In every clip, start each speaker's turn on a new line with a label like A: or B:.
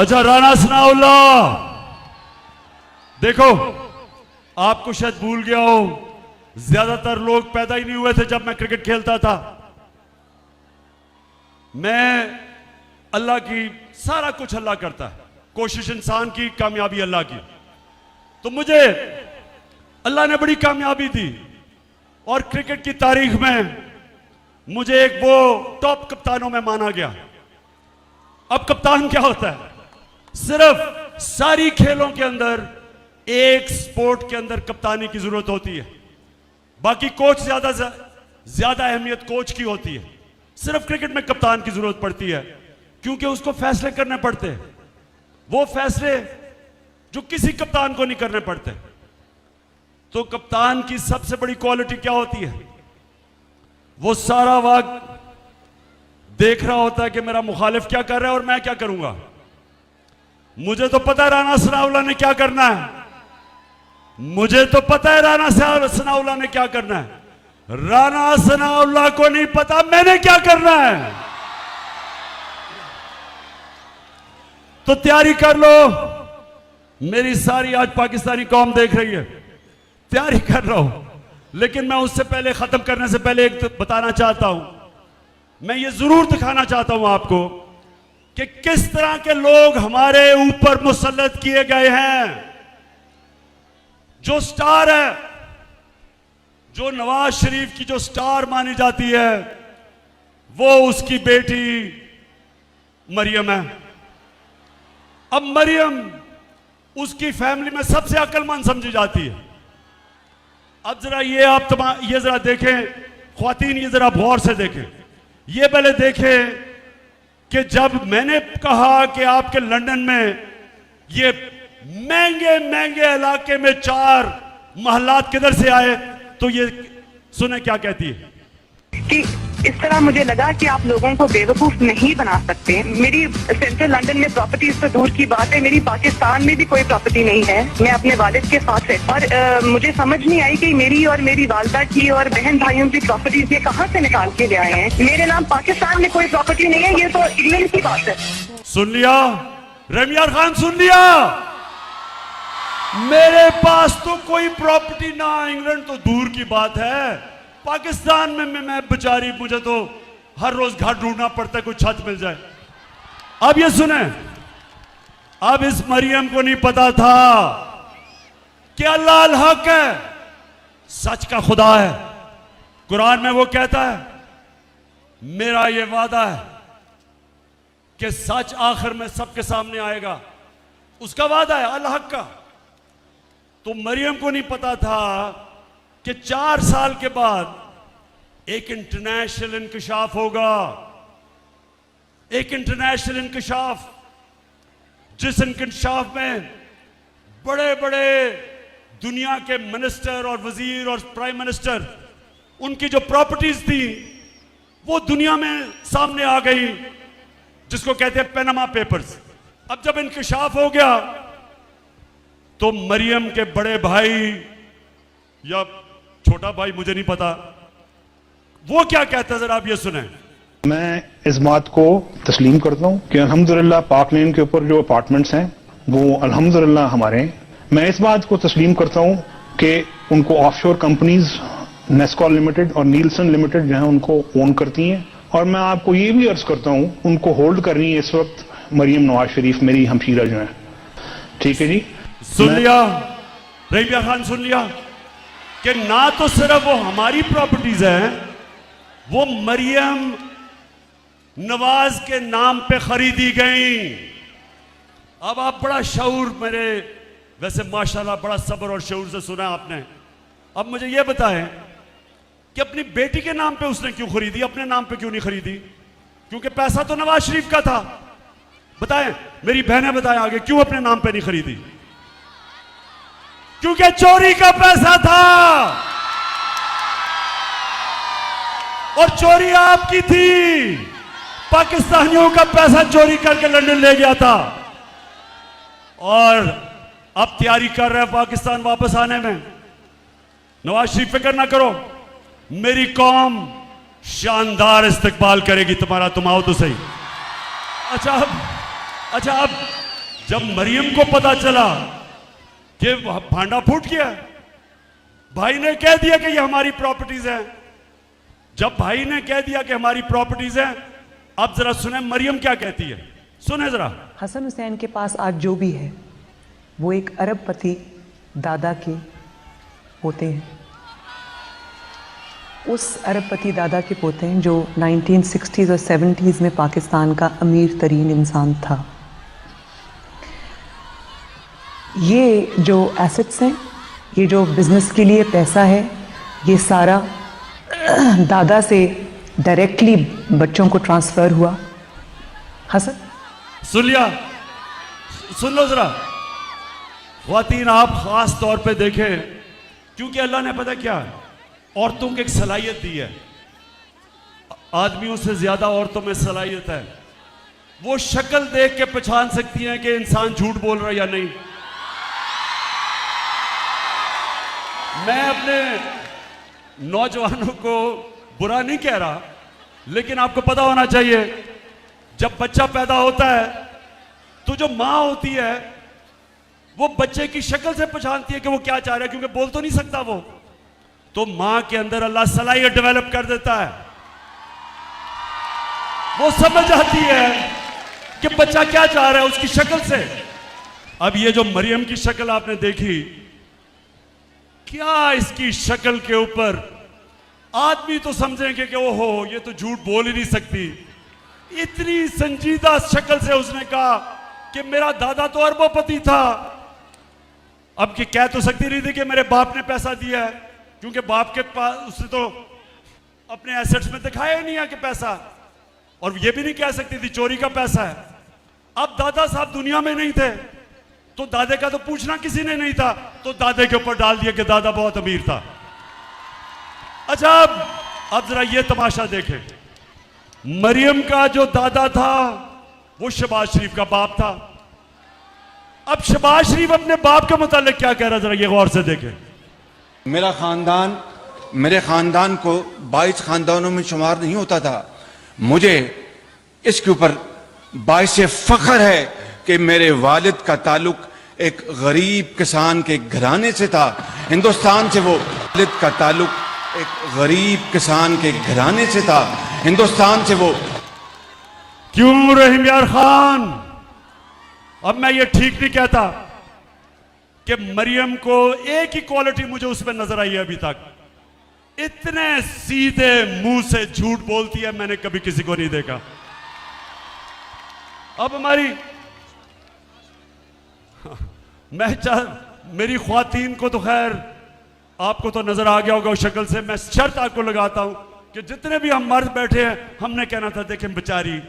A: अच्छा राना सनाउल्लाह, देखो आपको शायद भूल गया हो, ज्यादातर लोग पैदा ही नहीं हुए थे जब मैं क्रिकेट खेलता था। मैं अल्लाह की, सारा कुछ अल्लाह करता है, कोशिश इंसान की, कामयाबी अल्लाह की। तो मुझे अल्लाह ने बड़ी कामयाबी दी और क्रिकेट की तारीख में मुझे एक वो टॉप कप्तानों में माना गया। अब कप्तान क्या होता है? सिर्फ सारी खेलों के अंदर एक स्पोर्ट के अंदर कप्तानी की जरूरत होती है, बाकी कोच ज्यादा अहमियत कोच की होती है। सिर्फ क्रिकेट में कप्तान की जरूरत पड़ती है क्योंकि उसको फैसले करने पड़ते हैं, वो फैसले जो किसी कप्तान को नहीं करने पड़ते। तो कप्तान की सबसे बड़ी क्वालिटी क्या होती है? वो सारा वक्त देख रहा होता है कि मेरा मुखालिफ क्या कर रहा है और मैं क्या करूंगा। मुझे तो पता है राना सनाउल्लाह ने क्या करना है, मुझे तो पता है राना सनाउल्लाह ने क्या करना है। राना सनाउल्लाह को नहीं पता मैंने क्या करना है। तो तैयारी कर लो, मेरी सारी आज पाकिस्तानी कौम देख रही है, तैयारी कर रहा हूं। लेकिन मैं उससे पहले, खत्म करने से पहले एक बताना चाहता हूं, मैं ये जरूर दिखाना चाहता हूं आपको कि किस तरह के लोग हमारे ऊपर मुसल्लत किए गए हैं। जो स्टार है, जो नवाज शरीफ की जो स्टार मानी जाती है, वो उसकी बेटी मरियम है। अब मरियम उसकी फैमिली में सबसे अक्लमंद समझी जाती है। अब जरा ये आप ये जरा देखें ख्वातीन, ये जरा गौर से देखें, ये पहले देखें कि जब मैंने कहा कि आपके लंदन में ये महंगे महंगे इलाके में 4 महलात किधर से आए, तो ये सुने क्या कहती है
B: कि इस तरह मुझे लगा कि आप लोगों को बेवकूफ नहीं बना सकते। मेरी सेंट्रल लंदन में प्रॉपर्टीज तो दूर की बात है, मेरी पाकिस्तान में भी कोई प्रॉपर्टी नहीं है। मैं अपने वालिद के साथ है और मुझे समझ नहीं आई कि मेरी और मेरी वालदा की और बहन भाइयों की प्रॉपर्टीज ये कहाँ से निकाल के ले आए हैं। मेरे नाम पाकिस्तान में कोई प्रॉपर्टी नहीं है, ये तो इंग्लैंड की बात है।
A: सुन लिया रमियार खान, सुन लिया, मेरे पास तो कोई प्रॉपर्टी ना, इंग्लैंड तो दूर की बात है, पाकिस्तान में मैं बेचारी, मुझे तो हर रोज घर ढूंढना पड़ता है कोई छत मिल जाए। अब ये सुने, अब इस मरियम को नहीं पता था कि अल्लाह अल हक है, सच का खुदा है। कुरान में वो कहता है, मेरा ये वादा है कि सच आखिर में सबके सामने आएगा, उसका वादा है अल हक का। तो मरियम को नहीं पता था कि 4 साल के बाद एक इंटरनेशनल इंकशाफ होगा, एक इंटरनेशनल इंकशाफ, जिस इंकशाफ में बड़े बड़े दुनिया के मिनिस्टर और वजीर और प्राइम मिनिस्टर, उनकी जो प्रॉपर्टीज थी वो दुनिया में सामने आ गई, जिसको कहते हैं पनामा पेपर्स। अब जब इंकशाफ हो गया तो मरियम के बड़े भाई या छोटा भाई, मुझे नहीं पता, वो क्या कहता है, जरा आप ये सुने।
C: मैं इस बात को तस्लीम करता हूँ कि अल्हम्दुलिल्लाह पाक लेन के ऊपर जो अपार्टमेंट्स हैं वो अल्हम्दुलिल्लाह हमारे हैं। मैं इस बात को तस्लीम करता हूँ कि उनको ऑफशोर कंपनीज नेस्कॉल लिमिटेड और नीलसन लिमिटेड जो है उनको ओन करती हैं, और मैं आपको ये भी अर्ज करता हूँ उनको होल्ड कर रही है इस वक्त मरियम नवाज शरीफ, मेरी हमशीरा जो है। ठीक है जी,
A: सुन लिया रबिया खान, सुन लिया कि ना तो सिर्फ वो हमारी प्रॉपर्टीज हैं, वो मरियम नवाज के नाम पे खरीदी गई। अब आप बड़ा शऊर, मेरे वैसे माशाल्लाह बड़ा सब्र और शऊर से सुना आपने। अब मुझे ये बताएं कि अपनी बेटी के नाम पे उसने क्यों खरीदी, अपने नाम पे क्यों नहीं खरीदी? क्योंकि पैसा तो नवाज शरीफ का था। बताएं, मेरी बहनें बताएं आगे, क्यों अपने नाम पे नहीं खरीदी? क्योंकि चोरी का पैसा था और चोरी आपकी थी, पाकिस्तानियों का पैसा चोरी करके लंदन ले गया था और अब तैयारी कर रहे हैं पाकिस्तान वापस आने में। नवाज शरीफ फिक्र ना करो, मेरी कौम शानदार इस्तकबाल करेगी तुम्हारा, तुम आओ तो सही। अच्छा अब जब मरियम को पता चला कि भांडा फूट गया, भाई ने कह दिया कि ये हमारी प्रॉपर्टीज है। जब भाई ने कह दिया कि हमारी प्रॉपर्टीज है, अब जरा सुने मरियम क्या कहती है, सुने जरा।
D: हसन हुसैन के पास आज जो भी है वो एक अरबपति दादा के पोते हैं। उस अरबपति दादा के पोते हैं जो 1960s और 70s में पाकिस्तान का अमीर तरीन इंसान था। ये जो एसेट्स हैं, ये जो बिजनेस के लिए पैसा है, ये सारा दादा से डायरेक्टली बच्चों को ट्रांसफर हुआ। हसन
A: सुन लिया, सुन लो जरा। ख्वातीन आप खास तौर पे देखें, क्योंकि अल्लाह ने पता क्या औरतों को एक सलाहियत दी है, आदमियों से ज्यादा औरतों में सलाहियत है। वो शक्ल देख के पहचान सकती हैं कि इंसान झूठ बोल रहा है या नहीं। मैं अपने नौजवानों को बुरा नहीं कह रहा, लेकिन आपको पता होना चाहिए जब बच्चा पैदा होता है तो जो मां होती है वो बच्चे की शक्ल से पहचानती है कि वो क्या चाह रहा है, क्योंकि बोल तो नहीं सकता वो। तो मां के अंदर अल्लाह सलाहियत डेवलप कर देता है, वो समझ आती है कि बच्चा क्या चाह रहा है उसकी शक्ल से। अब ये जो मरियम की शक्ल आपने देखी, क्या इसकी शक्ल के ऊपर आदमी तो समझेंगे कि ओहो ये तो झूठ बोल ही नहीं सकती। इतनी संजीदा शक्ल से उसने कहा कि मेरा दादा तो अरबपति था। अब कि कह तो सकती नहीं थी कि मेरे बाप ने पैसा दिया है, क्योंकि बाप के पास उसने तो अपने एसेट्स में दिखाया ही नहीं है कि पैसा, और ये भी नहीं कह सकती थी चोरी का पैसा है। अब दादा साहब दुनिया में नहीं थे तो दादे का तो पूछना किसी ने नहीं था, तो दादे के ऊपर डाल दिया कि दादा बहुत अमीर था। अच्छा अब जरा ये तमाशा देखें, मरियम का जो दादा था वो शहबाज शरीफ का बाप था। अब शहबाज शरीफ अपने बाप के मुतालिक क्या कह रहा है, जरा ये गौर से देखें।
E: मेरे खानदान को 22 खानदानों में शुमार नहीं होता था। मुझे इसके ऊपर बाइसे फख्र है कि मेरे वालिद का ताल्लुक एक गरीब किसान के घराने से था। हिंदुस्तान से वो वालिद का ताल्लुक एक गरीब किसान के घराने से था। हिंदुस्तान से वो
A: क्यों रहीम यार खान, अब मैं ये ठीक नहीं कहता कि मरियम को एक ही क्वालिटी मुझे उसमें नजर आई है अभी तक, इतने सीधे मुंह से झूठ बोलती है मैंने कभी किसी को नहीं देखा। अब हमारी मेरी ख्वातीन को तो खैर आपको तो नजर आ गया होगा उस शक्ल से। मैं शर्त आपको लगाता हूं कि जितने भी हम मर्द बैठे हैं हमने कहना था देखें बेचारी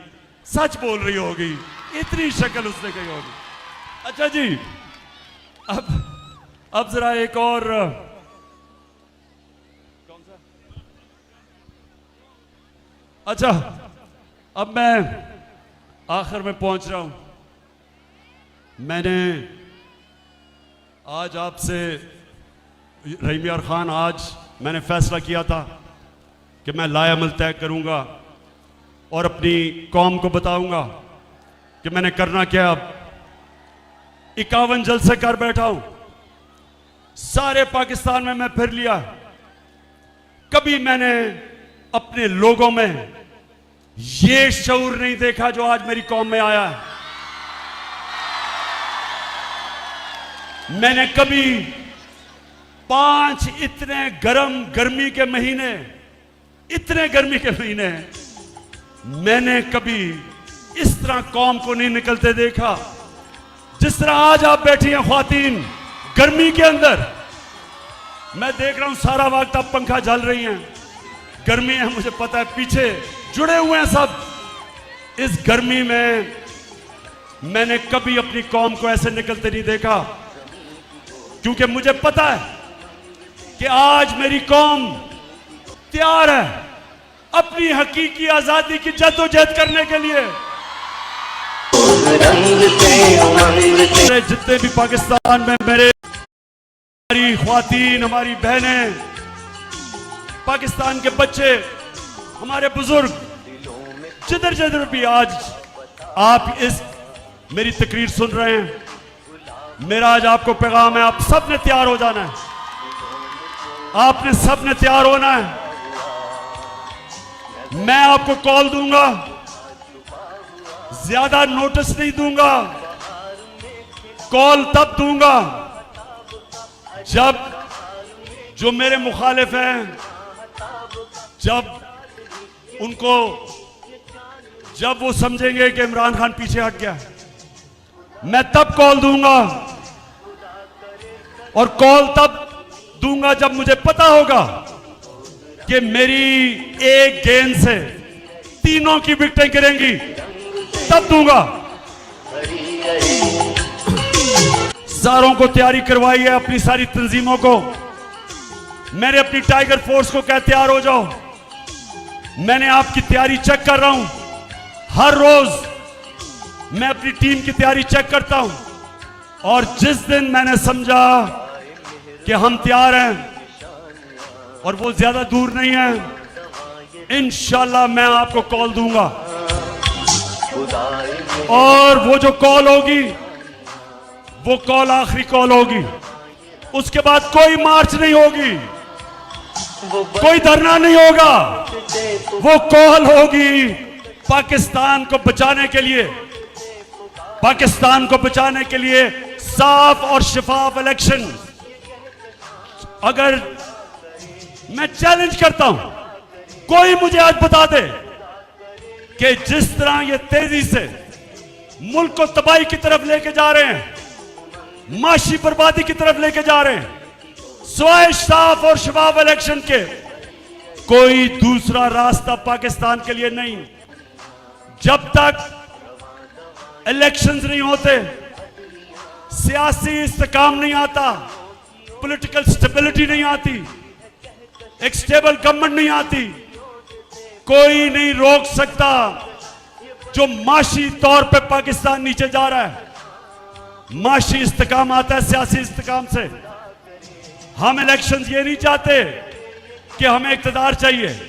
A: सच बोल रही होगी, इतनी शक्ल उसने कही होगी। अच्छा जी, अब जरा एक और अच्छा, अब मैं आखिर में पहुंच रहा हूं। मैंने आज आपसे रहीम यार खान, आज मैंने फैसला किया था कि मैं लाएअमल तय करूंगा और अपनी कौम को बताऊंगा कि मैंने करना क्या। अब 51 जलसे कर बैठा हूं, सारे पाकिस्तान में मैं फिर लिया, कभी मैंने अपने लोगों में ये शऊर नहीं देखा जो आज मेरी कौम में आया है। मैंने कभी 5 इतने गर्मी के महीने, इतने गर्मी के महीने मैंने कभी इस तरह कौम को नहीं निकलते देखा जिस तरह आज आप बैठी हैं ख्वातीन गर्मी के अंदर। मैं देख रहा हूं सारा वक्त आप पंखा झल रही हैं, गर्मी है मुझे पता है, पीछे जुड़े हुए हैं सब। इस गर्मी में मैंने कभी अपनी कौम को ऐसे निकलते नहीं देखा, क्योंकि मुझे पता है कि आज मेरी कौम तैयार है अपनी हकीकी आजादी की जद्दोजहद करने के लिए। जितने भी पाकिस्तान में हमारी ख्वातीन, हमारी बहनें, पाकिस्तान के बच्चे, हमारे बुजुर्ग, जिधर जिधर भी आज आप इस मेरी तकरीर सुन रहे हैं, मेरा आज आपको पैगाम है, आप सब ने तैयार हो जाना है, आपने सब ने तैयार होना है। मैं आपको कॉल दूंगा, ज्यादा नोटिस नहीं दूंगा, कॉल तब दूंगा जब जो मेरे मुखालिफ हैं, जब वो समझेंगे कि इमरान खान पीछे हट गया, मैं तब कॉल दूंगा। और कॉल तब दूंगा जब मुझे पता होगा कि मेरी एक गेंद से तीनों की विकेटें गिरेंगी, तब दूंगा। सारों को तैयारी करवाई है, अपनी सारी तंजीमों को। मैंने अपनी टाइगर फोर्स को कहा तैयार हो जाओ। मैंने आपकी तैयारी चेक कर रहा हूं, हर रोज मैं अपनी टीम की तैयारी चेक करता हूं, और जिस दिन मैंने समझा कि हम तैयार हैं और वो ज्यादा दूर नहीं है, इंशाल्लाह मैं आपको कॉल दूंगा। और वो जो कॉल होगी, वो कॉल आखिरी कॉल होगी। उसके बाद कोई मार्च नहीं होगी, कोई धरना नहीं होगा। वो कॉल होगी पाकिस्तान को बचाने के लिए, पाकिस्तान को बचाने के लिए साफ और शफाफ इलेक्शन। अगर मैं चैलेंज करता हूं, कोई मुझे आज बता दे कि जिस तरह ये तेजी से मुल्क को तबाही की तरफ लेके जा रहे हैं, माशी बर्बादी की तरफ लेके जा रहे हैं, सिवाय साफ और शफाफ इलेक्शन के कोई दूसरा रास्ता पाकिस्तान के लिए नहीं। जब तक इलेक्शंस नहीं होते, सियासी इस्तेकाम नहीं आता, पॉलिटिकल स्टेबिलिटी नहीं आती, एक स्टेबल गवर्नमेंट नहीं आती, कोई नहीं रोक सकता जो माशी तौर पे पाकिस्तान नीचे जा रहा है। माशी इस्तेकाम आता है सियासी इस्तेकाम से। हम इलेक्शंस ये नहीं चाहते कि हमें इक़्तिदार चाहिए,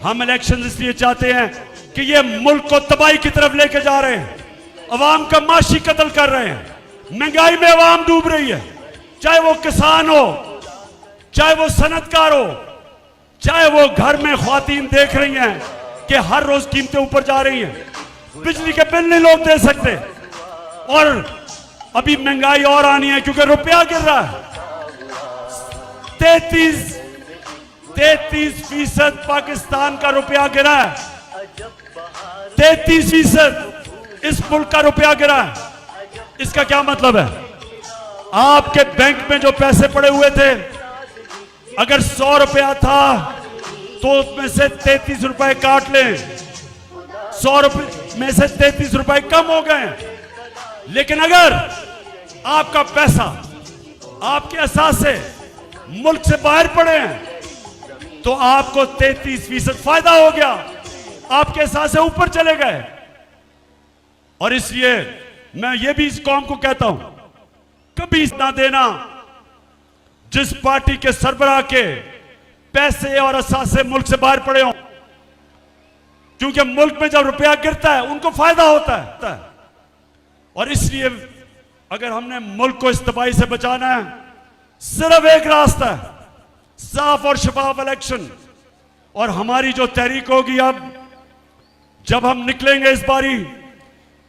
A: हम इलेक्शंस इसलिए चाहते हैं कि ये मुल्क को तबाही की तरफ लेके जा रहे हैं, अवाम का माशी कत्ल कर रहे हैं, महंगाई में अवाम डूब रही है, चाहे वो किसान हो, चाहे वो सनतकार हो, चाहे वो घर में ख्वातीन देख रही हैं कि हर रोज कीमतें ऊपर जा रही हैं, बिजली के बिल नहीं लोग दे सकते, और अभी महंगाई और आनी है क्योंकि रुपया गिर रहा है। 33% पाकिस्तान का रुपया गिरा है, 33% इस मुल्क का रुपया गिरा है। इसका क्या मतलब है? आपके बैंक में जो पैसे पड़े हुए थे, अगर 100 रुपया था तो उसमें से 33 रुपए काट लें, 100 रुपए में से 33 रुपए कम हो गए। लेकिन अगर आपका पैसा, आपके असासे मुल्क से बाहर पड़े हैं तो आपको 33% फायदा हो गया, आपके असासे ऊपर चले गए। और इसलिए मैं ये भी इस कौम को कहता हूं, कभी ना देना जिस पार्टी के सरबराह के पैसे और असासे मुल्क से बाहर पड़े हों, क्योंकि मुल्क में जब रुपया गिरता है उनको फायदा होता है। और इसलिए अगर हमने मुल्क को इस तबाही से बचाना है, सिर्फ एक रास्ता है, साफ और शफाफ इलेक्शन। और हमारी जो तहरीक होगी, अब जब हम निकलेंगे इस बारी,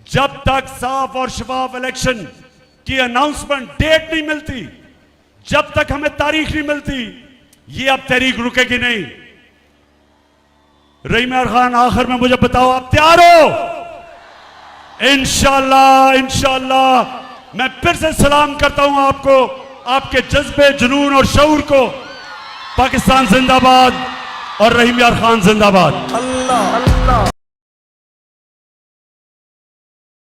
A: जब तक साफ और शफाफ इलेक्शन की अनाउंसमेंट डेट नहीं मिलती, जब तक हमें तारीख नहीं मिलती, ये अब तहरीक रुकेगी नहीं। रहीम यार खान, आखिर में मुझे बताओ, आप तैयार हो? इंशाअल्लाह, इंशाअल्लाह। मैं फिर से सलाम करता हूं आपको, आपके जज्बे, जुनून और शऊर को। पाकिस्तान जिंदाबाद और रहीम यार खान जिंदाबाद।
F: अल्लाह।